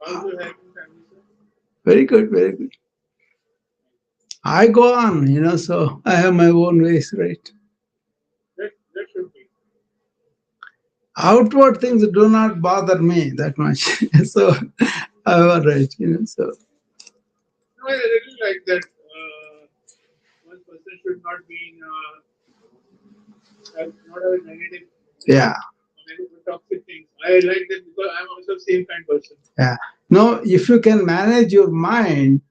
How's your hiking family, sir? Very good, very good. I go on, so I have my own ways, right? That should be. Outward things do not bother me that much. So I'm all right, so No, I really like that. One person should not be in, not have a negative thing, yeah, negative toxic things. I like that because I'm also the same kind of person. yeah. No, if you can manage your mind,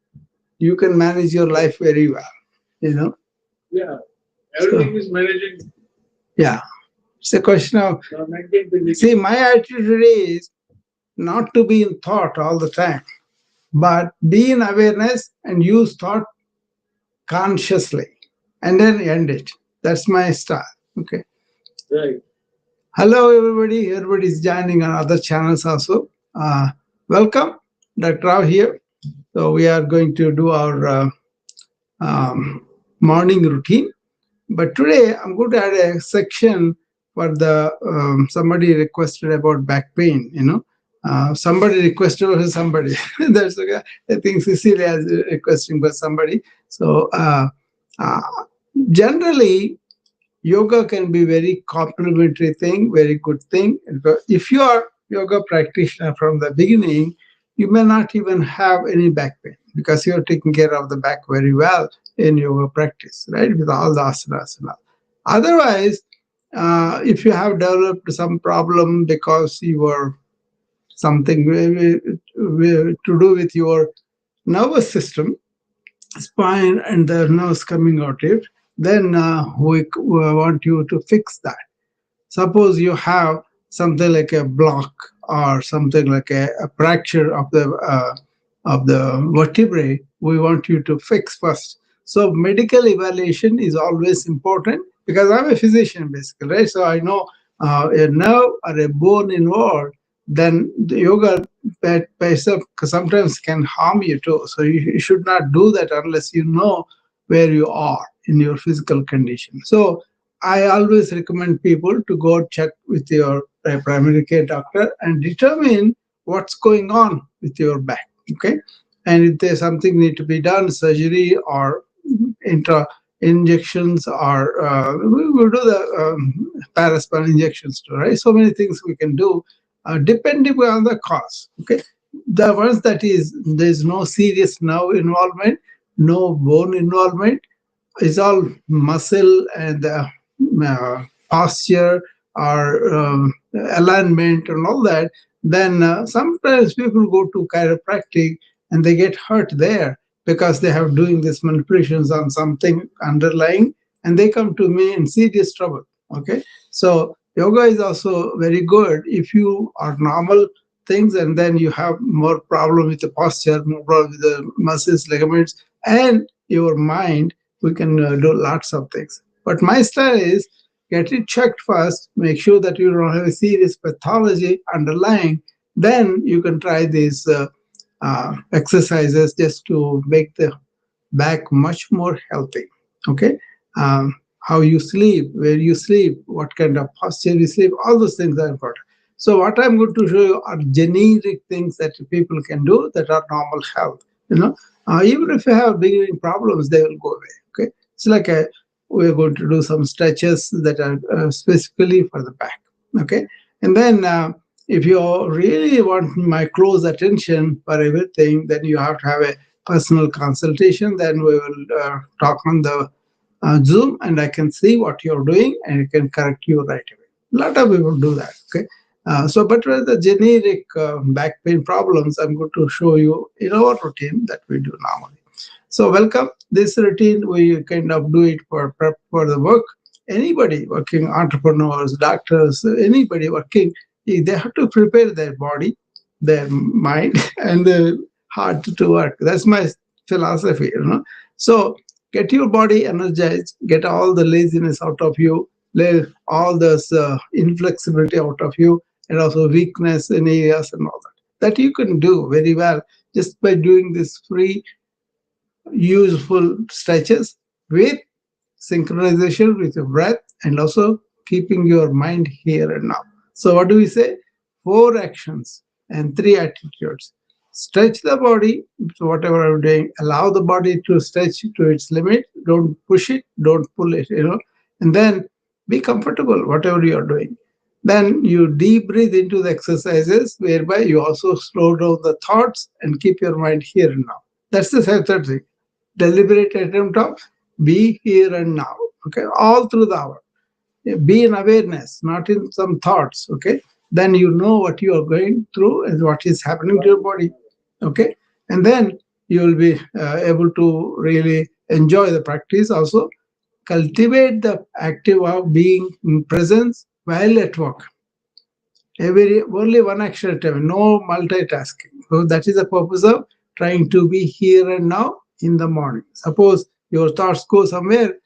you can manage your life very well, you know. Yeah, So everything is managing yeah, it's a question of, mental, see, physically. my attitude is not to be in thought all the time, but be in awareness and use thought consciously and then end it. That's my style. Okay. Right. Hello, everybody. Everybody is joining on other channels also. Welcome, Dr. Rao here. So we are going to do our morning routine. But today I'm going to add a section for the somebody requested about back pain. Somebody requested for somebody. That's okay. I think Cecilia is requesting for somebody. So uh, generally, yoga can be very complementary thing, very good thing. If you are yoga practitioner from the beginning, you may not even have any back pain because you're taking care of the back very well in yoga practice, right? With all the asanas and all. Otherwise, if you have developed some problem because you were something to do with your nervous system, spine and the nerves coming out it, then we want you to fix that. Suppose you have something like a block or something like a fracture of the vertebrae, we want you to fix first. So medical evaluation is always important because I'm a physician basically, right? So I know a nerve or a bone involved, then the yoga by itself sometimes can harm you too. So you should not do that unless you know where you are in your physical condition. So I always recommend people to go check with your primary care doctor and determine what's going on with your back. Okay, and if there's something need to be done, surgery or intra injections, or we will do the paraspin injections too. Right, so many things we can do depending on the cause. Okay, the ones that is there's no serious nerve involvement, no bone involvement, is all muscle and posture or alignment and all that, then sometimes people go to chiropractic and they get hurt there because they have doing these manipulations on something underlying, and they come to me in serious trouble. Okay, so yoga is also very good if you are normal things and then you have more problem with the posture, more problem with the muscles, ligaments, and your mind. We can do lots of things. But my style is get it checked first, make sure that you don't have a serious pathology underlying. Then you can try these exercises just to make the back much more healthy. Okay. How you sleep, where you sleep, what kind of posture you sleep, all those things are important. So what I'm going to show you are generic things that people can do that are normal health. Even if you have beginning problems, they will go away. Okay, it's like we're going to do some stretches that are specifically for the back. Okay, and then if you really want my close attention for everything, then you have to have a personal consultation. Then we will talk on the Zoom, and I can see what you're doing, and I can correct you right away. A lot of people do that. Okay, but with the generic back pain problems, I'm going to show you in our routine that we do normally. So welcome. This routine we kind of do it for prep for the work. Anybody working, entrepreneurs, doctors, anybody working, they have to prepare their body, their mind, and their heart to work. That's my philosophy. So get your body energized, get all the laziness out of you, let all this inflexibility out of you, and also weakness in areas and all that. That you can do very well just by doing this free useful stretches with synchronization with your breath and also keeping your mind here and now. So, what do we say? Four actions and three attitudes. stretch the body. So whatever I'm doing, allow the body to stretch to its limit. Don't push it, don't pull it, and then be comfortable, whatever you are doing. Then you deep breathe into the exercises, whereby you also slow down the thoughts and keep your mind here and now. That's the third thing. Deliberate attempt of be here and now. Okay, all through the hour. Be in awareness, not in some thoughts. Okay, then you know what you are going through and what is happening to your body. Okay, and then you will be able to really enjoy the practice. Also, cultivate the active of being in presence while at work. Every only one action at a time, no multitasking. So that is the purpose of trying to be here and now in the morning. Suppose your thoughts go somewhere,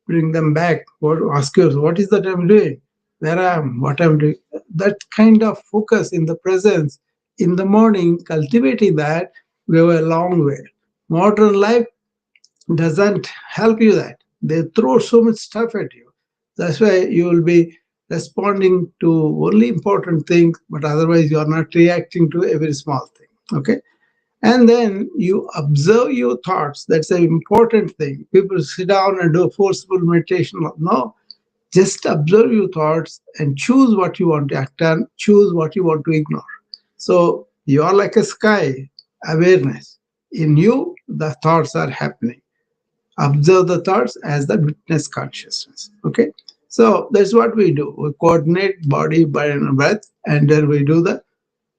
bring them back. What ask yourself, what is that I'm doing? Where I am, what I'm doing. That kind of focus in the presence in the morning, cultivating that, we go a long way. Modern life doesn't help you that. They throw so much stuff at you. That's why you will be responding to only important things, but otherwise you are not reacting to every small thing. Okay. And then you observe your thoughts. That's an important thing. People sit down and do forceful meditation. No, just observe your thoughts and choose what you want to act on, choose what you want to ignore. So you are like a sky, awareness. In you, the thoughts are happening. Observe the thoughts as the witness consciousness. Okay. So that's what we do. We coordinate body, mind, and breath, and then we do the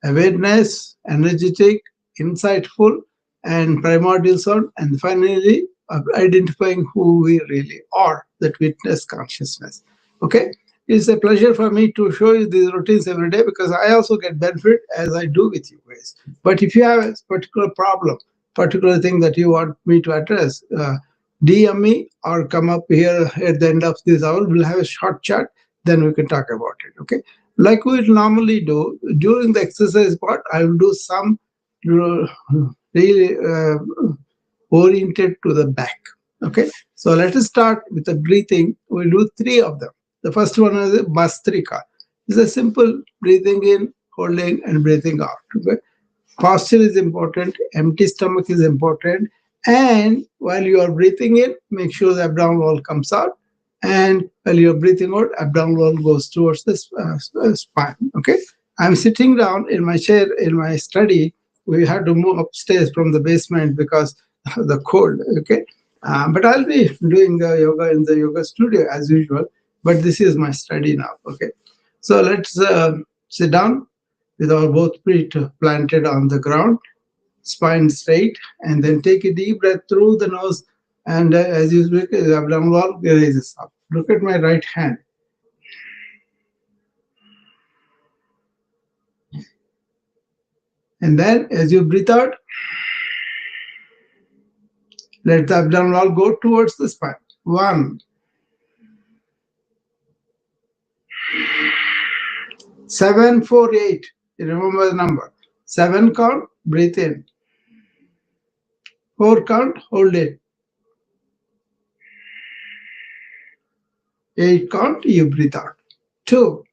awareness, energetic, insightful, and primordial sound, and finally identifying who we really are, that witness consciousness. Okay, it's a pleasure for me to show you these routines every day because I also get benefit as I do with you guys. But if you have a particular problem, particular thing that you want me to address, DM me or come up here at the end of this hour. We'll have a short chat, then we can talk about it. Okay, like we normally do during the exercise part, I will do some uh, really oriented to the back. Okay, so let us start with the breathing. We'll do three of them. The first one is Bastrika. It's a simple breathing in, holding, and breathing out. Okay? Posture is important, empty stomach is important, and while you are breathing in, make sure the abdominal wall comes out, and while you're breathing out, abdominal wall goes towards the spine. Okay, I'm sitting down in my chair in my study. We had to move upstairs from the basement because of the cold. Okay, but I'll be doing the yoga in the yoga studio as usual, but this is my study now. Okay, so let's sit down with our both feet planted on the ground, spine straight, and then take a deep breath through the nose. And as you speak, the abdominal wall raises up. Look at my right hand. And then as you breathe out, let the abdominal wall go towards the spine. 1, 7, 4, 8. You remember the number. 7 count, breathe in. 4 count, hold it. 8 count, you breathe out. 2,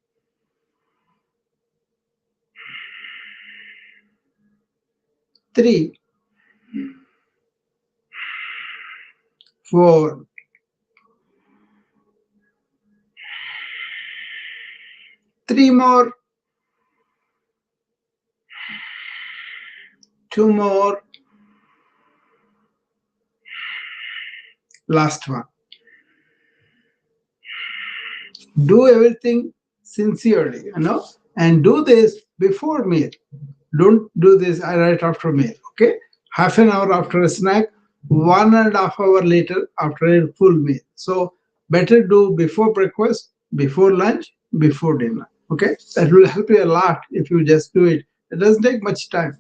3, 4, 3 more, 2 more, last one. Do everything sincerely, and do this before meal. Don't do this right after meal. Okay, half an hour after a snack, 1.5 hours later after a full meal. So better do before breakfast, before lunch, before dinner. Okay, that will help you a lot if you just do it. It doesn't take much time.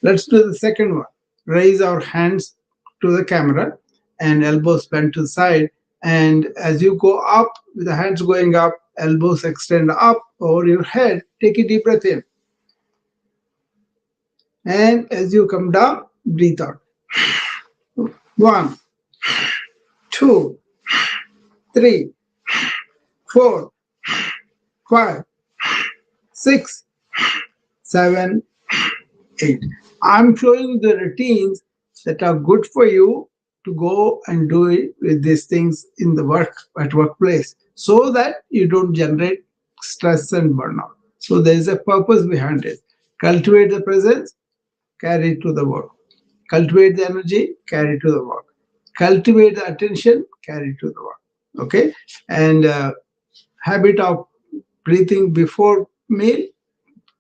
Let's do the second one. Raise our hands to the camera and elbows bent to the side. And as you go up, with the hands going up, elbows extend up over your head. Take a deep breath in. And as you come down, breathe out. 1, 2, 3, 4, 5, 6, 7, 8. I'm showing you the routines that are good for you to go and do it with these things in the workplace so that you don't generate stress and burnout. So there is a purpose behind it. Cultivate the presence, carry it to the work. Cultivate the energy, carry it to the work. Cultivate the attention, carry it to the work. Okay? And habit of breathing before meal,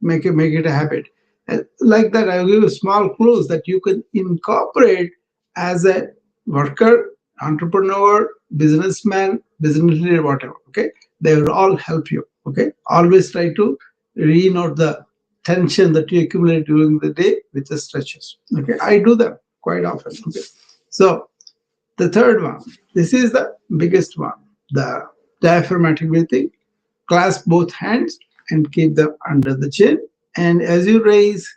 make it a habit. And like that, I'll give you small clues that you can incorporate as a worker, entrepreneur, businessman, business leader, whatever. Okay, they will all help you. Okay, always try to re-note the tension that you accumulate during the day with the stretches. Okay, I do them quite often. Okay, so the third one, this is the biggest one, the diaphragmatic breathing. Clasp both hands and keep them under the chin. And as you raise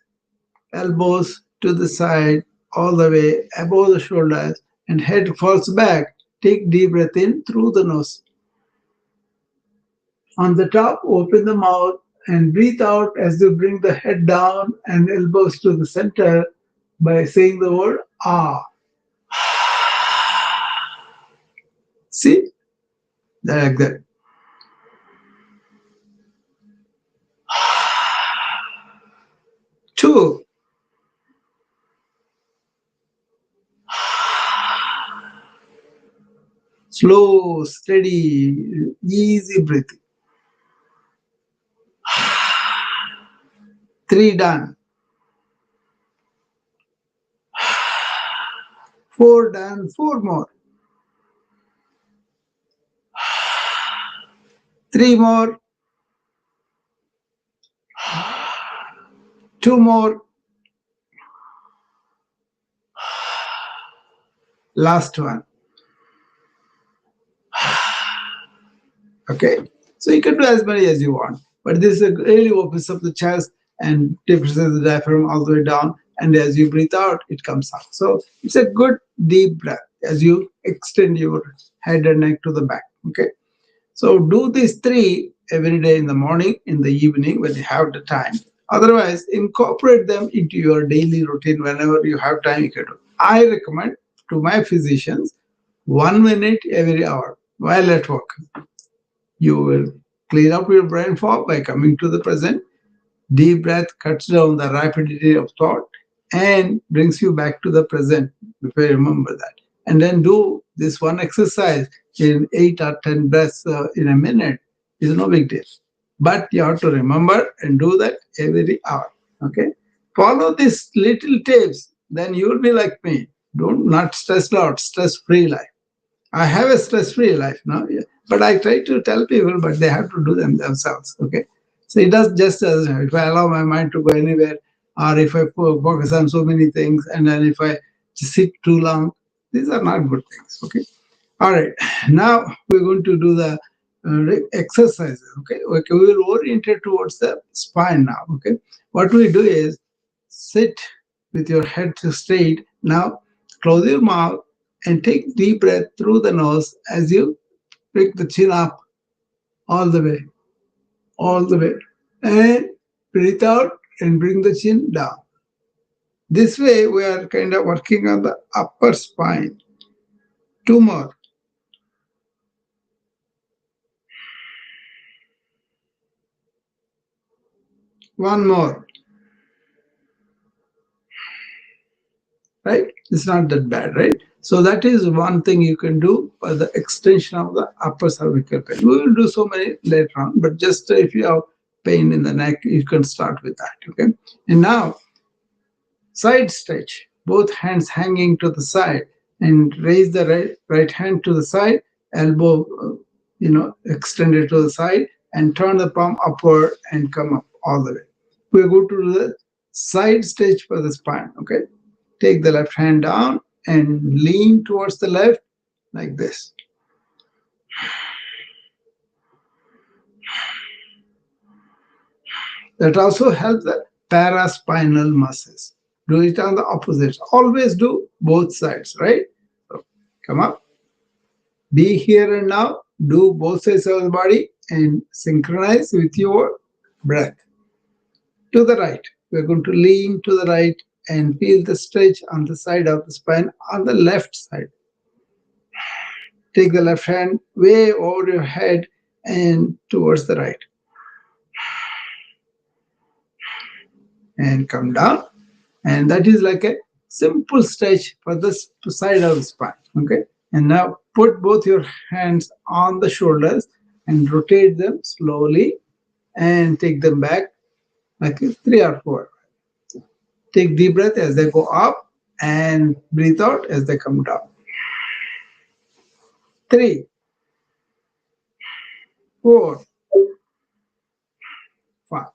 elbows to the side, all the way above the shoulders, and head falls back, take deep breath in through the nose. On the top, open the mouth and breathe out as you bring the head down and elbows to the center by saying the word ah. See? Like that. Two. Slow, steady, easy breathing. Three done. Four done. Four more. Three more. Two more. Last one. Okay. So you can do as many as you want. But this really opens up the chest and depresses the diaphragm all the way down. And as you breathe out, it comes out. So it's a good deep breath as you extend your head and neck to the back. Okay. So do these three every day in the morning, in the evening when you have the time. Otherwise, incorporate them into your daily routine whenever you have time. You can do. I recommend to my physicians 1 minute every hour while at work. You will clean up your brain fog by coming to the present. Deep breath cuts down the rapidity of thought and brings you back to the present if you remember that. And then do this one exercise in 8 or 10 breaths in a minute is no big deal. But you have to remember and do that every hour. Okay. Follow these little tips, then you will be like me. Don't not stressed out, stress-free life. I have a stress-free life now, yeah. But I try to tell people, but they have to do them themselves. Okay, so it does just as if I allow my mind to go anywhere, or if I focus on so many things, and then if I just sit too long, these are not good things. Okay, all right. Now we're going to do the exercises. Okay, okay. We will orient it towards the spine now. Okay, what we do is sit with your head straight. Now close your mouth and take deep breath through the nose as you pick the chin up all the way, all the way, and breathe out and bring the chin down. This way, we are kind of working on the upper spine. Two more. One more. Right? It's not that bad, right? So that is one thing you can do for the extension of the upper cervical pain. We will do so many later on, but just if you have pain in the neck, you can start with that. Okay. And now, side stretch, both hands hanging to the side, and raise the right hand to the side, elbow, extended to the side, and turn the palm upward and come up all the way. We're going to do the side stretch for the spine. Okay. Take the left hand down and lean towards the left like this. That also helps the paraspinal muscles. Do it on the opposite. Always do both sides, right? So come up. Be here and now. Do both sides of the body and synchronize with your breath. To the right. We're going to lean to the right and feel the stretch on the side of the spine on the left side. Take the left hand way over your head and towards the right, and come down. And that is like a simple stretch for this side of the spine. Okay. And now put both your hands on the shoulders and rotate them slowly and take them back like 3 or 4. Take deep breath as they go up and breathe out as they come down. 3, 4, 5.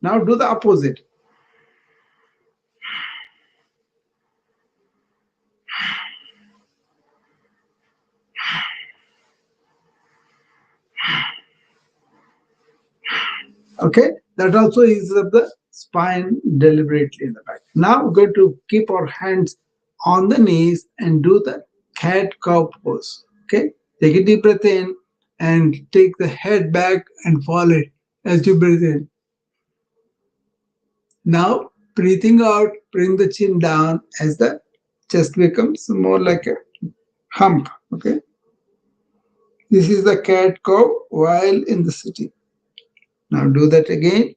Now do the opposite. Okay, that also eases up the spine deliberately in the back. Now we're going to keep our hands on the knees and do the cat cow pose. Okay, take a deep breath in and take the head back and fall it as you breathe in. Now breathing out, bring the chin down as the chest becomes more like a hump. Okay, this is the cat cow while in the sitting. Now do that again.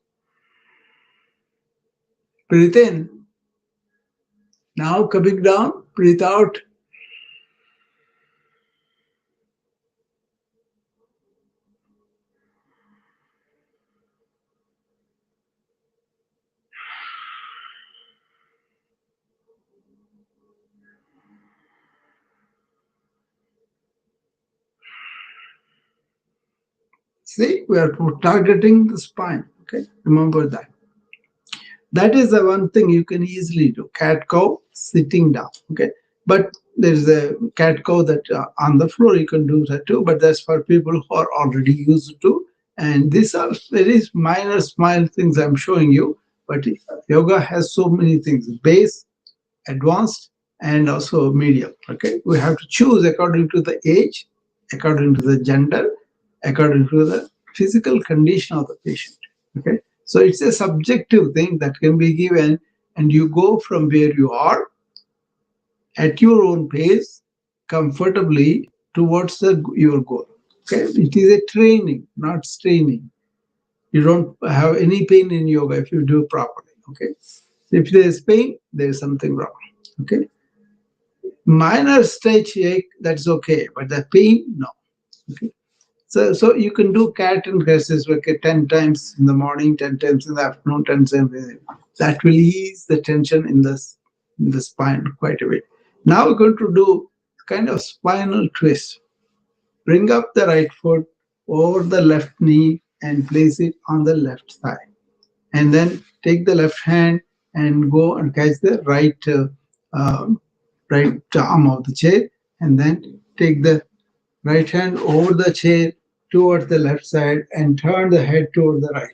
Breathe in. Now coming down, breathe out. See, we are targeting the spine. Okay, remember that. That is the one thing you can easily do. Cat cow sitting down. Okay, but there's a cat cow that on the floor you can do that too. But that's for people who are already used to. And these are very minor, small things I'm showing you. But yoga has so many things: base, advanced, and also medium. Okay, we have to choose according to the age, according to the gender, according to the physical condition of the patient. Okay, so it's a subjective thing that can be given, and you go from where you are at your own pace, comfortably towards your goal. Okay, it is a training, not straining. You don't have any pain in yoga if you do it properly. Okay, if there is pain, there is something wrong. Okay, minor stretch ache, that's okay, but the pain, no. Okay. So you can do cat and exercises like 10 times in the morning, 10 times in the afternoon, 10 times in the evening. That will ease the tension in the spine quite a bit. Now we're going to do kind of spinal twist. Bring up the right foot over the left knee and place it on the left thigh. And then take the left hand and go and catch the right arm of the chair, and then take the right hand over the chair towards the left side and turn the head toward the right.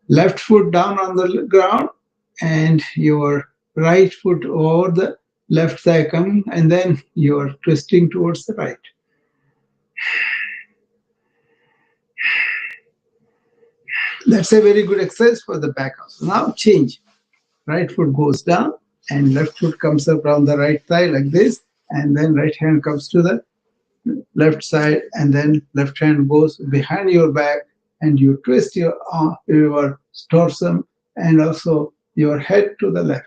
Left foot down on the ground and your right foot over the left thigh coming, and then you are twisting towards the right. That's a very good exercise for the back also. Now change. Right foot goes down and left foot comes up around the right thigh like this, and then right hand comes to the left side, and then left hand goes behind your back, and you twist your torso and also your head to the left.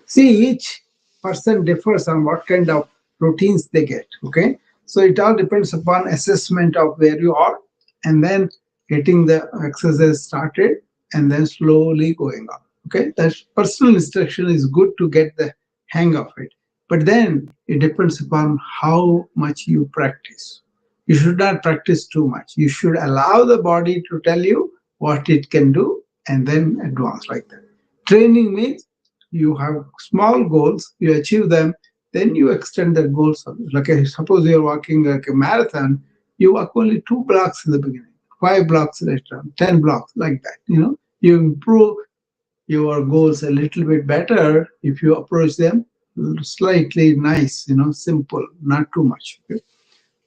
See, each person differs on what kind of routines they get. Okay, so it all depends upon assessment of where you are, and then getting the exercise started, and then slowly going on. Okay, that personal instruction is good to get the hang of it, but then it depends upon how much you practice. You should not practice too much. You should allow the body to tell you what it can do and then advance like that. Training means you have small goals, you achieve them, then you extend the goals. Like suppose you're walking like a marathon, you walk only 2 blocks in the beginning, 5 blocks later, 10 blocks, like that. You improve your goals a little bit better if you approach them slightly nice, simple, not too much. Okay?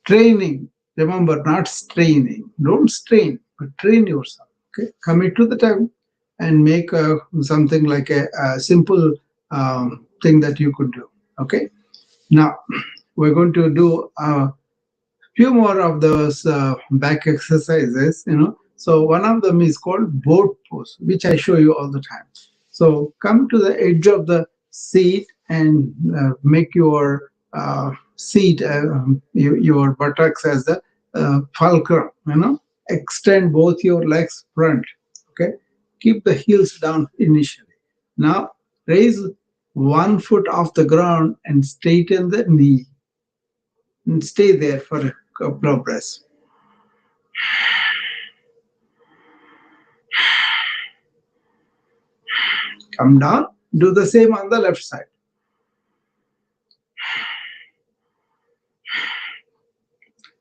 Training, Remember, not straining. Don't strain, but train yourself. Okay, commit to the time and make something like a simple thing that you could do. Okay, now we're going to do a few more of those back exercises. So one of them is called boat pose, which I show you all the time. So come to the edge of the seat and make your seat, your buttocks as the fulcrum. Extend both your legs front. Okay, keep the heels down initially. Now raise one foot off the ground and straighten the knee and stay there for a couple of breaths. Come down, do the same on the left side.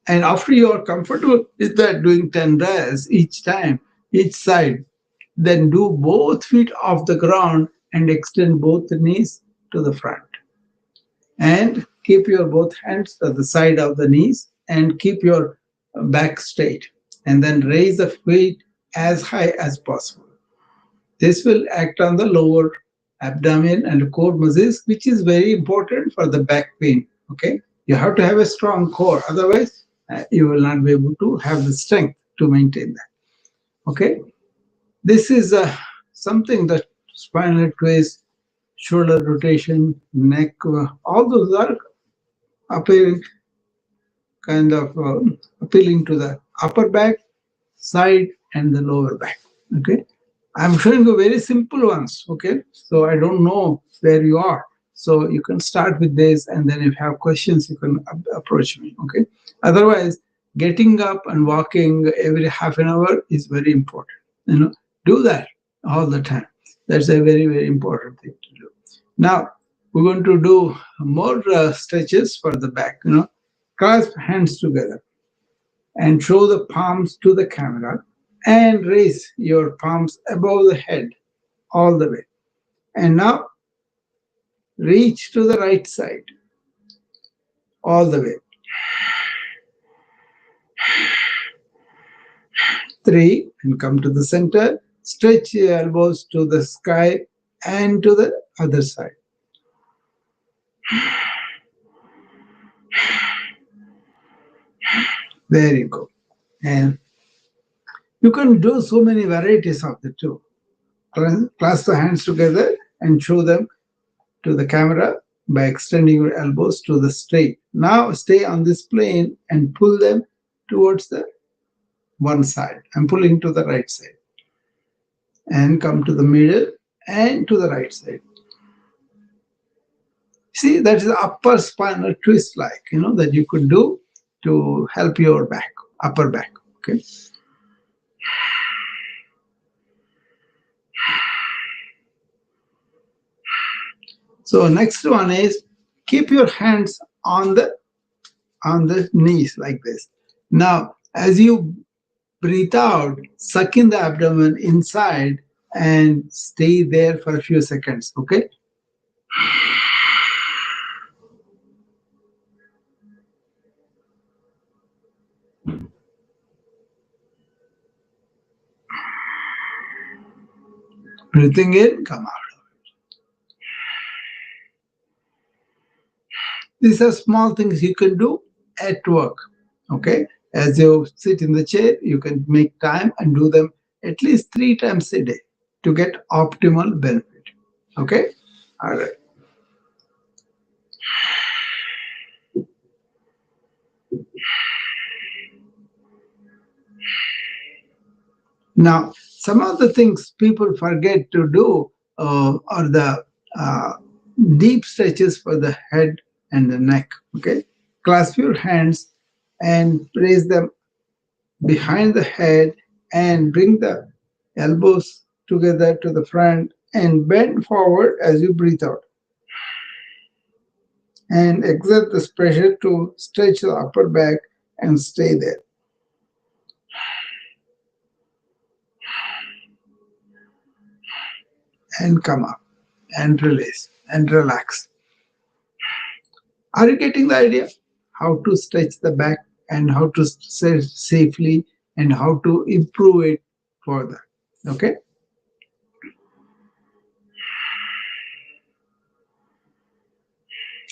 And after you are comfortable with that, doing 10 breaths each time, each side, then do both feet off the ground and extend both the knees to the front. And keep your both hands at the side of the knees and keep your back straight. And then raise the feet as high as possible. This will act on the lower abdomen and core muscles, which is very important for the back pain. Okay, you have to have a strong core, otherwise, you will not be able to have the strength to maintain that. Okay, this is something that spinal twist, shoulder rotation, neck, all those are appealing, kind of appealing to the upper back, side, and the lower back. Okay, I'm showing you very simple ones. Okay, so I don't know where you are, so you can start with this, and then if you have questions, you can approach me. Okay, otherwise, getting up and walking every half an hour is very important. Do that all the time. That's a very, very important thing to do. Now we're going to do more stretches for the back. Clasp hands together and show the palms to the camera and raise your palms above the head all the way. And now reach to the right side all the way. 3, and come to the center. Stretch your elbows to the sky and to the other side. There you go. And you can do so many varieties of the two. Clasp the hands together and show them to the camera by extending your elbows to the straight. Now stay on this plane and pull them towards the one side. I'm pulling to the right side. And come to the middle and to the right side. See, that is the upper spinal twist that you could do to help your back, upper back. Okay. So next one is keep your hands on the knees like this. Now, as you breathe out, suck in the abdomen inside and stay there for a few seconds. Okay. Breathing in, come out. These are small things you can do at work. Okay. As you sit in the chair, you can make time and do them at least 3 times a day to get optimal benefit. Okay. All right. Now, some of the things people forget to do are the deep stretches for the head and the neck. Okay, clasp your hands and place them behind the head and bring the elbows together to the front and bend forward as you breathe out. And exert this pressure to stretch the upper back and stay there. And come up and release and relax. Are you getting the idea how to stretch the back and how to say safely and how to improve it further. Okay.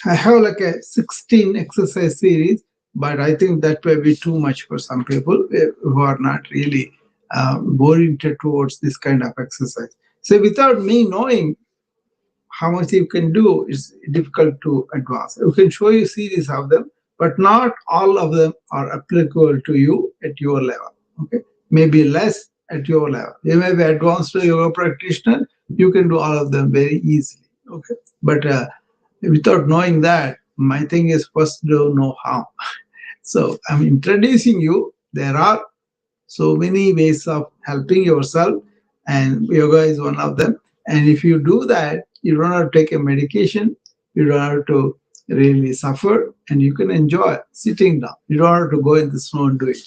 I have like a 16 exercise series, but I think that may be too much for some people who are not really oriented towards this kind of exercise. So without me knowing how much you can do, it's difficult to advance. We can show you series of them, but not all of them are applicable to you at your level. Okay, maybe less at your level. You may be advanced yoga practitioner. You can do all of them very easily. Okay, but without knowing that, my thing is first do know how. So I'm introducing you. There are so many ways of helping yourself, and yoga is one of them. And if you do that, you don't have to take a medication, you don't have to really suffer, and you can enjoy sitting down. You don't have to go in the snow and do it.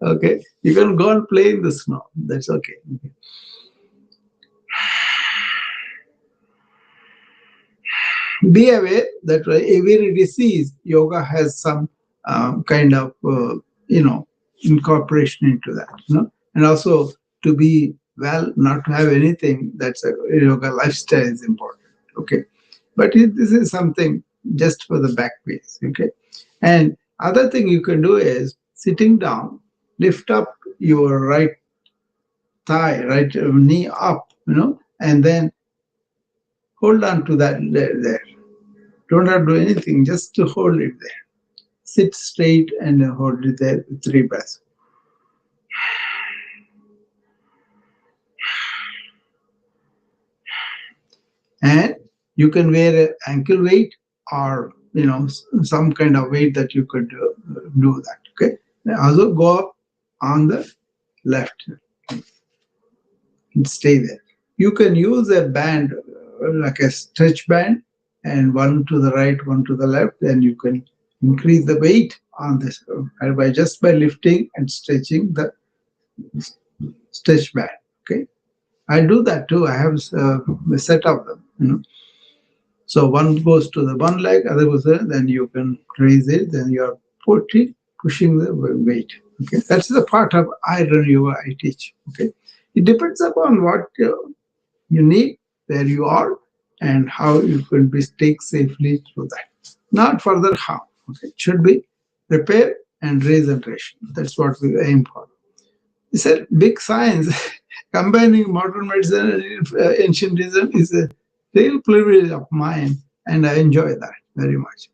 Okay, you can go and play in the snow. That's okay. Be aware that every disease, yoga has some kind of incorporation into that, and also to be well, not to have anything. That's a yoga lifestyle is important. Okay, but this is something just for the back pains. Okay, and other thing you can do is sitting down, lift up your right thigh, right knee up, and then hold on to that there. Don't have to do anything, just to hold it there. Sit straight and hold it there with 3 breaths. And you can wear an ankle weight or some kind of weight that you could do that. Okay. Also go up on the left and stay there. You can use a band like a stretch band, and one to the right, one to the left. Then you can increase the weight on this by just by lifting and stretching the stretch band. Okay, I do that too. I have a set of them. So one goes to the one leg, other goes there. Then you can raise it. Then you are pushing the weight. Okay, that's the part of iron yoga I teach. Okay, it depends upon what you need, where you are, and how you can be take safely through that. Not further harm. Okay, it should be repair and regeneration. That's what we aim for. It's a big science. Combining modern medicine and ancient wisdom is a real privilege of mine, and I enjoy that very much.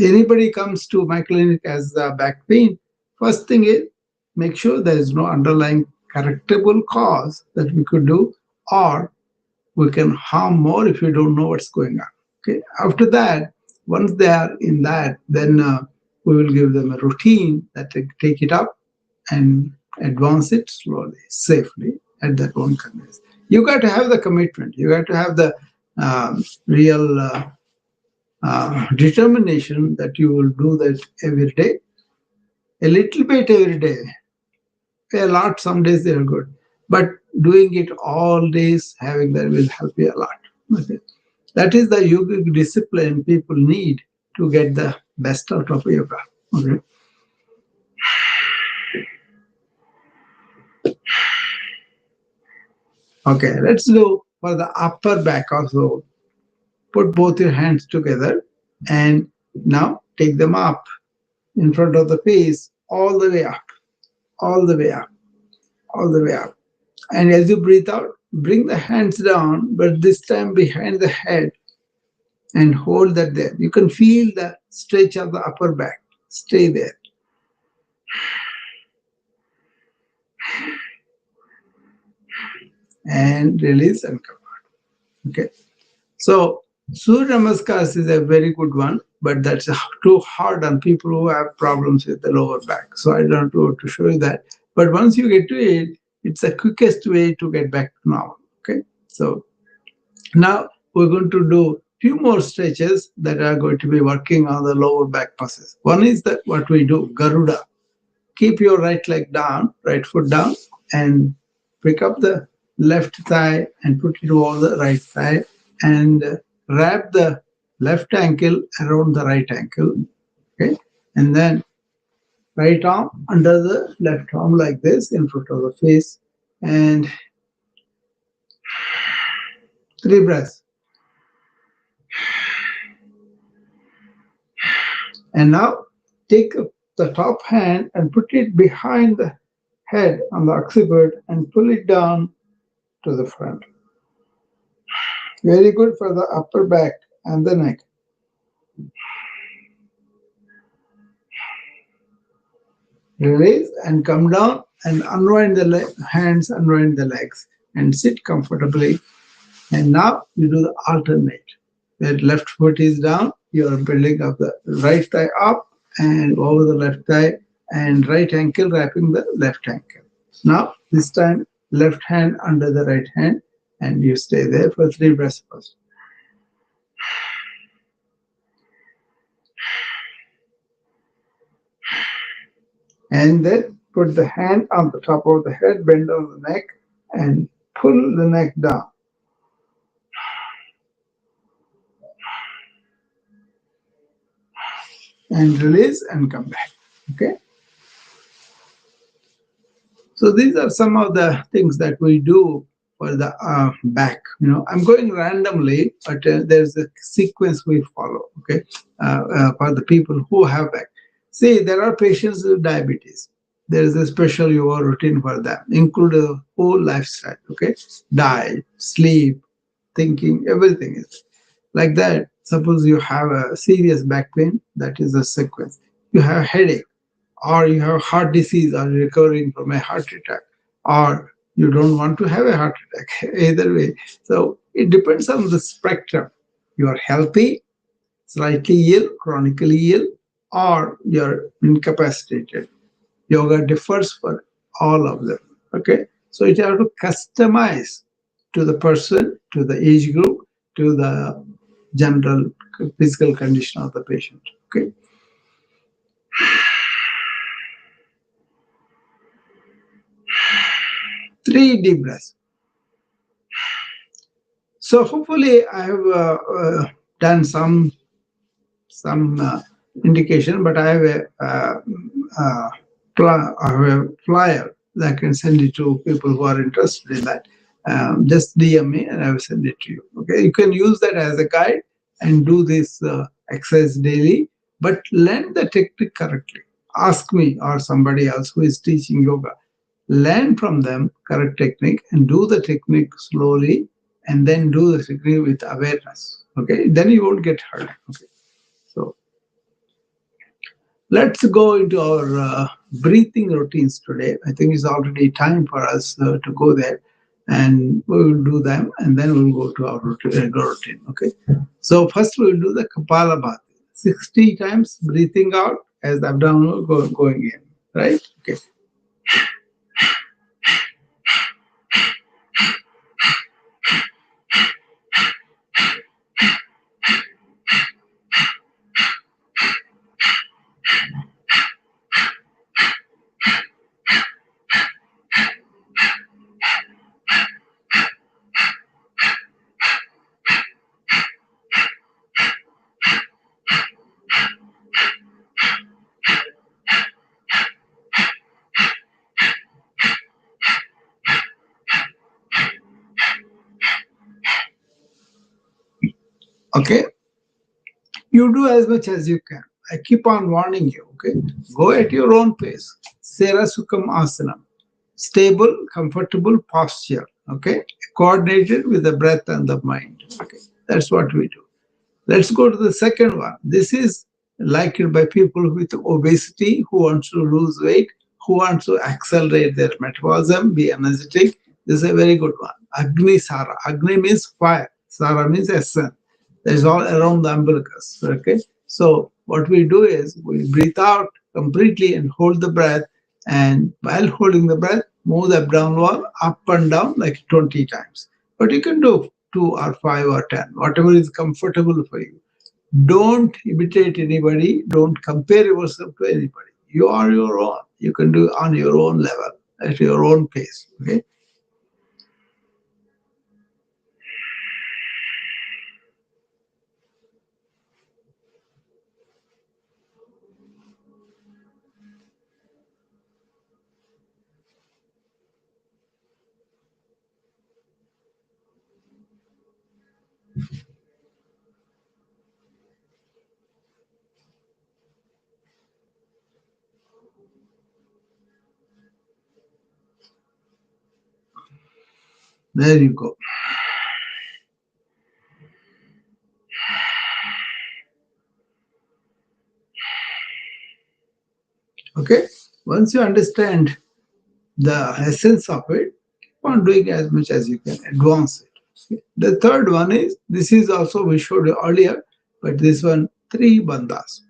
Anybody comes to my clinic as back pain, first thing is make sure there is no underlying correctable cause that we could do, or we can harm more if we don't know what's going on. Okay. After that, once they are in that, then we will give them a routine that they take it up and advance it slowly, safely at their own convenience. You got to have the commitment. You got to have the real determination that you will do that every day, a little bit every day. A lot, some days they are good, but doing it all days, having that will help you a lot. Okay. That is the yogic discipline people need to get the best out of yoga. Okay. Okay, let's do for the upper back also. Put both your hands together and now take them up in front of the face, all the way up, all the way up, all the way up. And as you breathe out, bring the hands down, but this time behind the head, and hold that there. You can feel the stretch of the upper back. Stay there. And release and come out. Okay. So Surya Namaskars is a very good one, but that's too hard on people who have problems with the lower back. So I don't want to show you that. But once you get to it, it's the quickest way to get back to normal. Okay. So now we're going to do few more stretches that are going to be working on the lower back muscles. One is that what we do, Garuda. Keep your right leg down, right foot down, and pick up the left thigh and put it over the right thigh, and wrap the left ankle around the right ankle. Okay, and then right arm under the left arm like this in front of the face, and 3 breaths. And now take the top hand and put it behind the head on the occiput and pull it down to the front. Very good for the upper back and the neck. Release and come down and unwind the hands, unwind the legs, and sit comfortably. And now you do the alternate. Where left foot is down, you are building up the right thigh up and over the left thigh, and right ankle wrapping the left ankle. Now, this time, left hand under the right hand, and you stay there for 3 breaths first. And then put the hand on the top of the head, bend on the neck, and pull the neck down. And release and come back. Okay. So these are some of the things that we do for the back. I'm going randomly, but there's a sequence we follow. Okay, for the people who have back. See, there are patients with diabetes. There is a special yoga routine for them, include a whole lifestyle. Okay, diet, sleep, thinking, everything is like that. Suppose you have a serious back pain, that is a sequence. You have a headache, or you have heart disease, or you're recovering from a heart attack, or you don't want to have a heart attack. Either way. So it depends on the spectrum. You are healthy, slightly ill, chronically ill, or you're incapacitated. Yoga differs for all of them. Okay. So you have to customize to the person, to the age group, to the general physical condition of the patient. Okay. 3 deep breaths. So hopefully I have done some indication, but I have I have a flyer that I can send it to people who are interested in that. Just DM me and I will send it to you. Okay, you can use that as a guide and do this exercise daily, but learn the technique correctly. Ask me or somebody else who is teaching yoga. Learn from them correct technique and do the technique slowly, and then do the technique with awareness. Okay, then you won't get hurt. Okay, so let's go into our breathing routines today. I think it's already time for us to go there, and we will do them, and then we'll go to our regular routine. Okay, so first we'll do the Kapalabhati, 60 times breathing out as the abdominal going in. Right? Okay. Okay. You do as much as you can. I keep on warning you. Okay, go at your own pace. Sarasukham Asanam, stable, comfortable posture. Okay, coordinated with the breath and the mind. Okay, that's what we do. Let's go to the second one. This is liked by people with obesity who wants to lose weight, who wants to accelerate their metabolism, be energetic. This is a very good one. Agni Sara. Agni means fire. Sara means essence. That is all around the umbilicus. Okay. So what we do is we breathe out completely and hold the breath. And while holding the breath, move the abdominal wall up and down like 20 times. But you can do 2 or 5 or 10, whatever is comfortable for you. Don't imitate anybody. Don't compare yourself to anybody. You are your own. You can do on your own level, at your own pace. Okay. There you go. Okay. Once you understand the essence of it, keep on doing as much as you can. Advance it. Okay. The third one is, this is also we showed you earlier, but this one, three bandhas.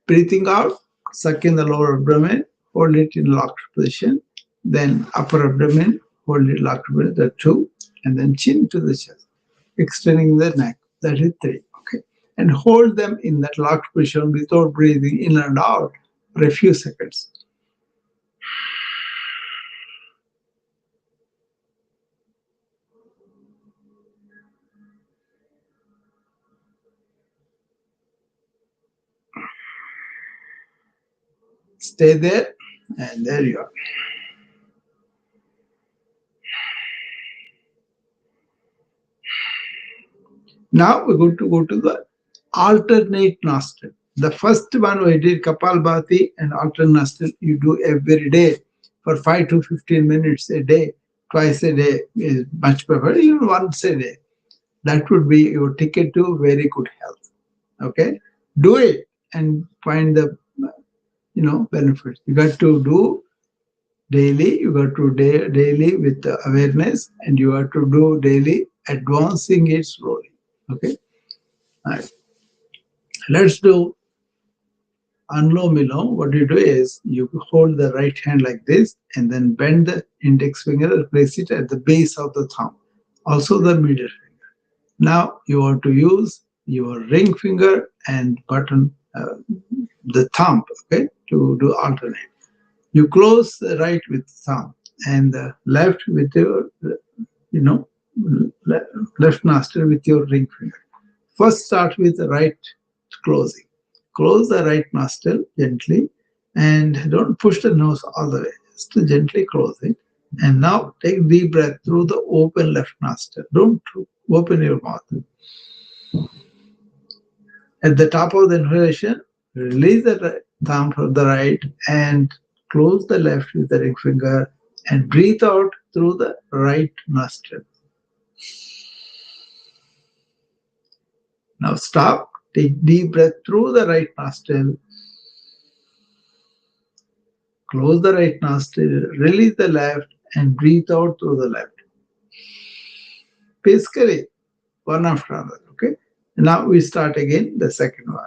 Breathing out, suck in the lower abdomen, hold it in locked position. Then upper abdomen, hold it locked position, the two, and then chin to the chest, extending the neck. That is three. Okay. And hold them in that locked position without breathing in and out for a few seconds. Stay there, and there you are. Now we're going to go to the alternate nostril. The first one we did Kapalbhati and alternate nostril, you do every day for 5 to 15 minutes a day. Twice a day is much better, even once a day. That would be your ticket to very good health. Okay, do it and find the benefits. You got to do daily. You got to daily with the awareness, and you have to do daily, advancing it slowly. Okay, all right. Let's do Anulom Vilom. What you do is you hold the right hand like this and then bend the index finger and place it at the base of the thumb, also the middle finger. Now you want to use your ring finger and button, the thumb, okay, to do alternate. You close the right with thumb and the left with your, left nostril with your ring finger. First start with the right closing. Close the right nostril gently and don't push the nose all the way. Just to gently close it. And now take deep breath through the open left nostril. Don't open your mouth. At the top of the inhalation, release the thumb from the right and close the left with the ring finger and breathe out through the right nostril. Now stop. Take deep breath through the right nostril. Close the right nostril, release the left, and breathe out through the left. Basically, one after another. Okay. Now we start again the second one.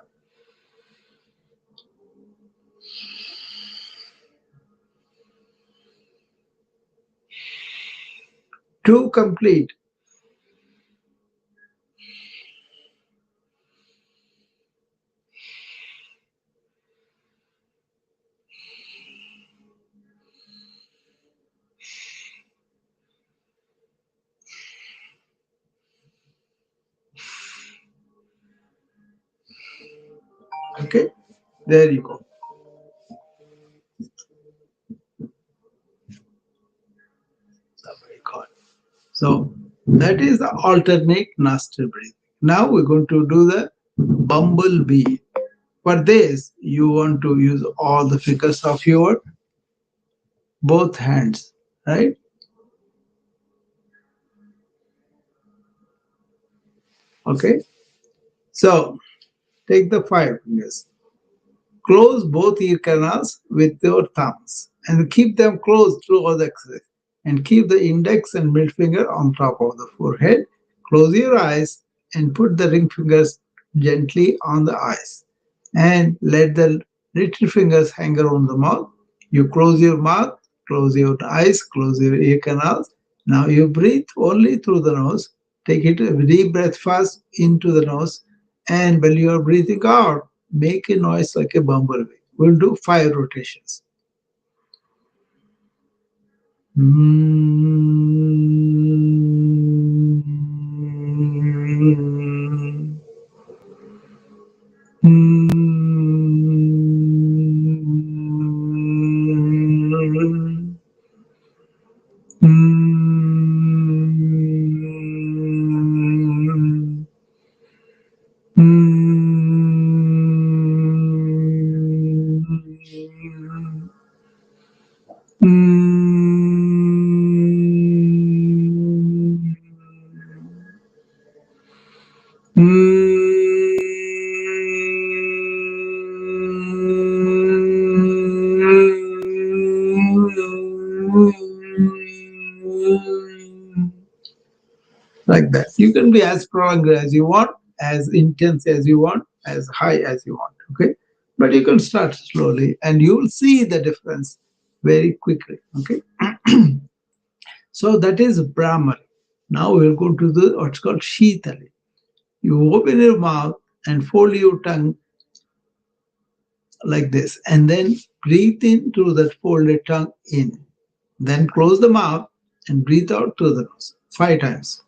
To complete. Okay, there you go. So that is the alternate nostril breathing. Now we're going to do the bumblebee. For this, you want to use all the fingers of your both hands, right? Okay. So take the 5 fingers. Close both ear canals with your thumbs and keep them closed throughout the exercise. And keep the index and middle finger on top of the forehead. Close your eyes and put the ring fingers gently on the eyes. And let the little fingers hang around the mouth. You close your mouth, close your eyes, close your ear canals. Now you breathe only through the nose. Take it a deep breath first into the nose. And when you are breathing out, make a noise like a bumblebee. We'll do 5 rotations. like that. You can be as prolonged as you want, as intense as you want, as high as you want. Okay, but you can start slowly, and you will see the difference very quickly. Okay, so that is Brahmari. Now we'll go to the what's called Shitali. You open your mouth and fold your tongue like this, and then breathe in through that folded tongue in. Then close the mouth and breathe out through the nose 5 times.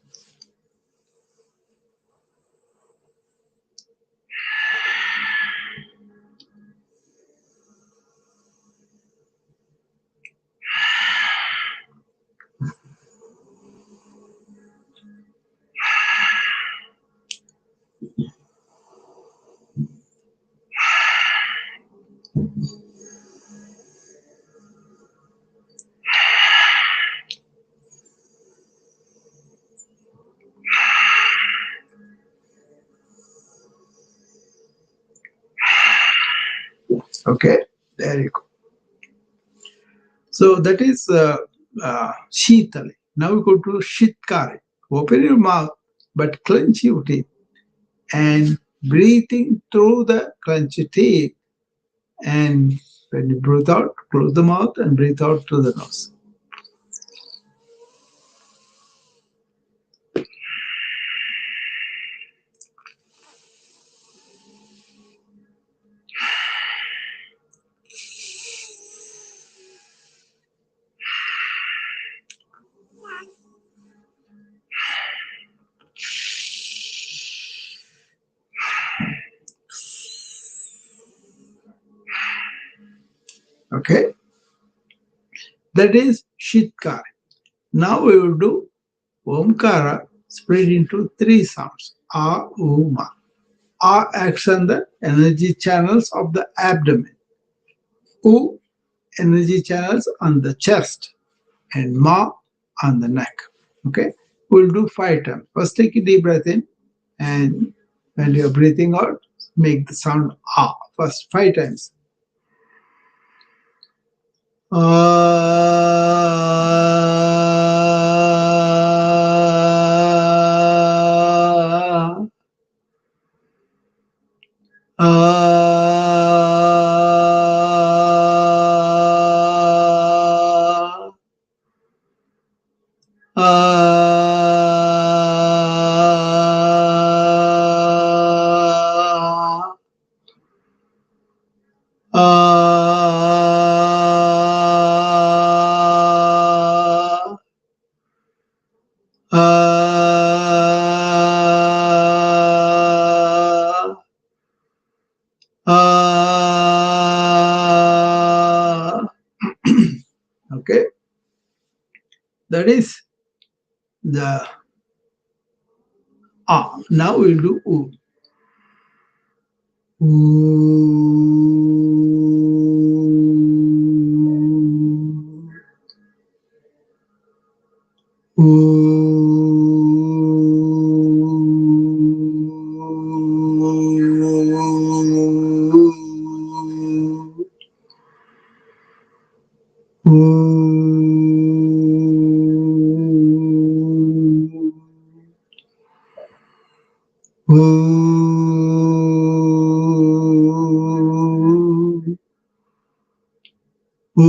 Okay, there you go. So that is Shitali. Now we go to Shitkari. Open your mouth but clench your teeth and breathing through the clenched teeth. And when you breathe out, close the mouth and breathe out through the nose. Okay, that is Shitkari. Now we will do Omkara split into 3 sounds. A, U, Ma. A acts on the energy channels of the abdomen. U, energy channels on the chest. And Ma on the neck. Okay, we'll do 5 times. First, take a deep breath in, and when you're breathing out, make the sound Ah. First, 5 times. Ah, ah, ah, ah, ah, ah. Okay, that is the ah. Now we'll do oo. Ooh. Ooh. Ooh. Ooh. Ooh.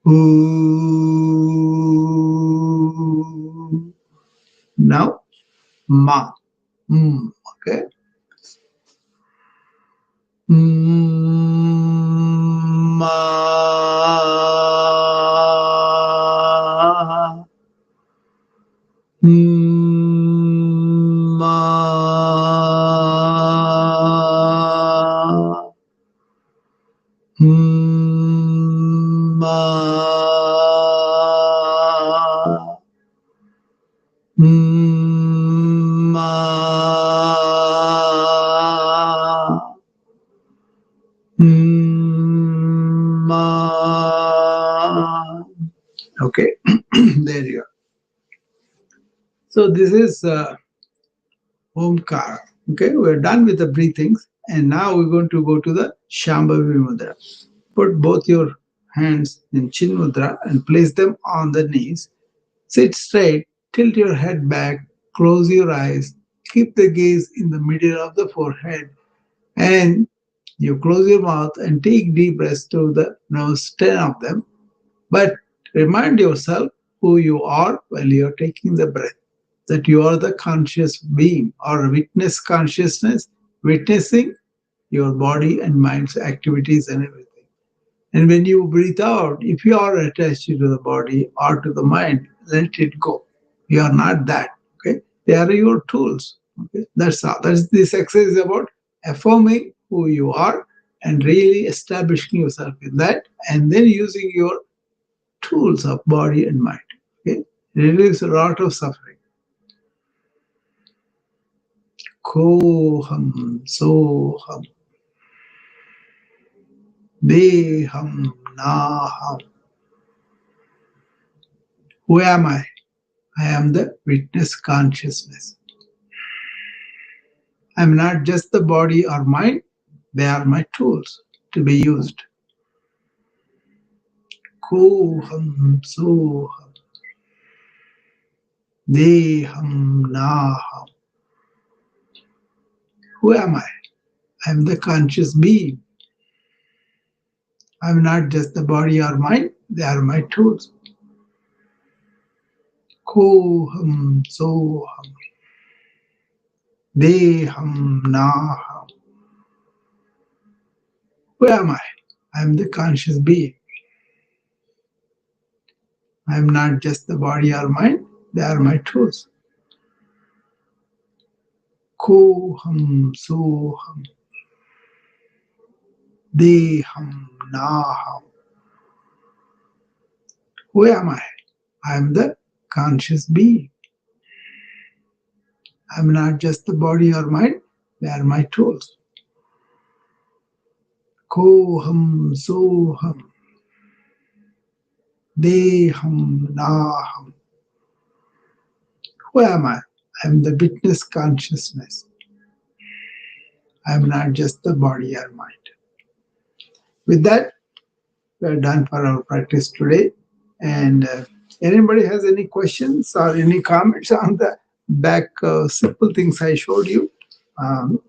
Ooh. Now, ma. Okay. Ma. Ma. Ma. Ma. Ma. Okay, there you are. So this is Omkara. Okay, we're done with the breathings, and now we're going to go to the Shambhavi Mudra. Put both your hands in Chin Mudra and place them on the knees. Sit straight, tilt your head back, close your eyes, keep the gaze in the middle of the forehead, and you close your mouth and take deep breaths to the nose, 10 of them. But remind yourself who you are while you're taking the breath, that you are the conscious being or witness consciousness, witnessing your body and mind's activities and everything. And when you breathe out, if you are attached to the body or to the mind, let it go. You are not that. Okay, they are your tools. Okay, that's all. That's this exercise is about affirming who you are and really establishing yourself in that, and then using your tools of body and mind. Okay, release a lot of suffering. Koham soham deham naham. Who am I? I am the witness consciousness. I am not just the body or mind, they are my tools to be used. Koham soham deham naham. Who am I? I am the conscious being. I am not just the body or mind, they are my tools. Koham soham deham naham. Who am I? I am the conscious being. I am not just the body or mind, they are my tools. Koham soham deham naham. Who am I? I am the conscious being. I am not just the body or mind, they are my tools. Koham soham deham naham. Who am I? I am the witness consciousness. I am not just the body or mind. With that, we are done for our practice today. And anybody has any questions or any comments on the back simple things I showed you? Um,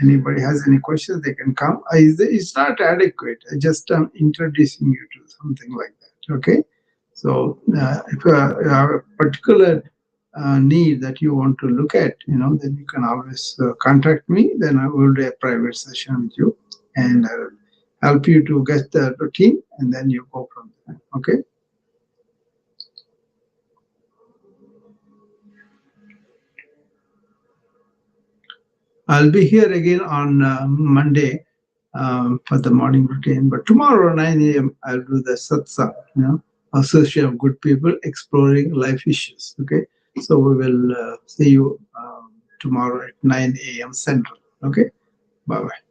Anybody has any questions, they can come. It's not adequate. I just am introducing you to something like that. Okay. So if you have a particular need that you want to look at, then you can always contact me. Then I will do a private session with you and help you to get the routine, and then you go from there. Okay. I'll be here again on Monday for the morning routine. But tomorrow 9 a.m. I'll do the satsang, association of good people exploring life issues. Okay, so we will see you tomorrow at 9 a.m. Central. Okay, bye bye.